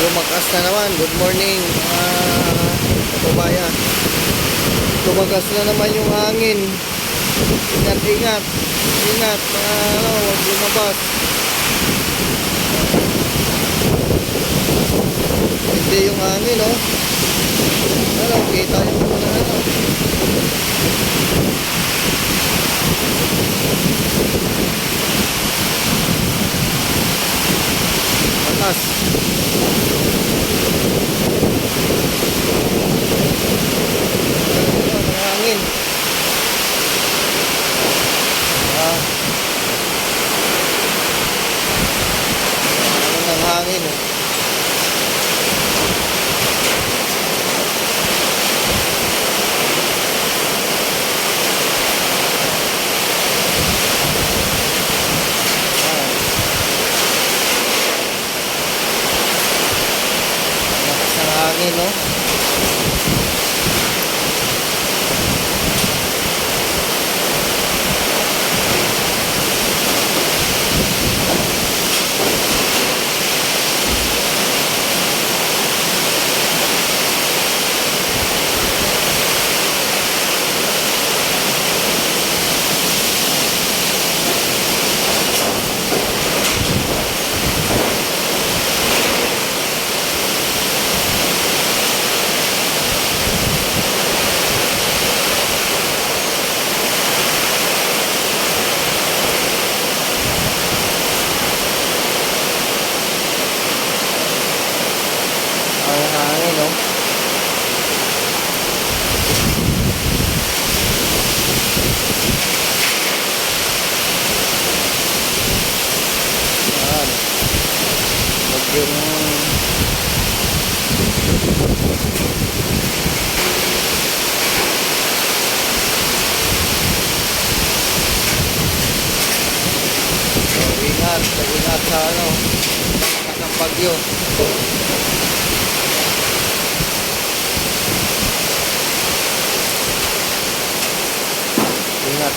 Lumakas na naman. Good morning mga kababayan. Lumakas na naman yung hangin. Ingat, ingat. Ingat mga huwag lumabas. Hindi yung hangin, oh. Ano, kita yung mga ano. Lakas. Hangin. Ang hangin, oh. Lakas ng hangin, no? Ang hangin, no? Yan. Huwag yung ingat sa ano, lakas ng bagyo.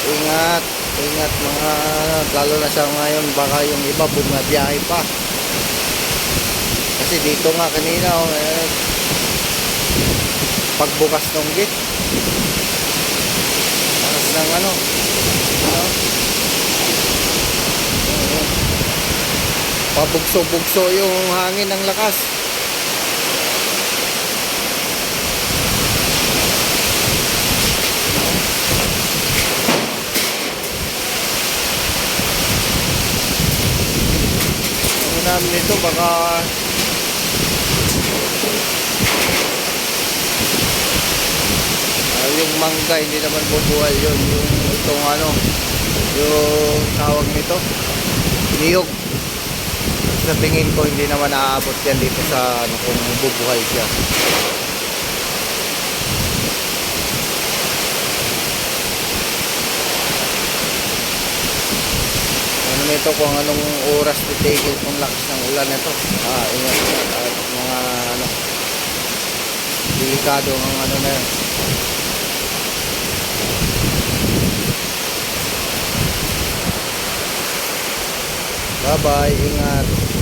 Ingat, ingat mga lalo na sa ngayon, baka yung iba bumabiyahe pa. Kasi dito nga kanina, oh, pagbukas ng gate, lakas ng ano, pabugso-bugso yung hangin ng lakas. Namin nito baka yung mangga hindi naman bubuhay yun, yung itong ano, yung tawag nito niyog, sa tingin ko hindi naman naaabot yan dito sa ano, kung bubuhay siya. Ito kung anong oras titigil kung lakas ng ulan nito. Ingat at mga ano, delikado ang ano na yun. Bye bye, ingat.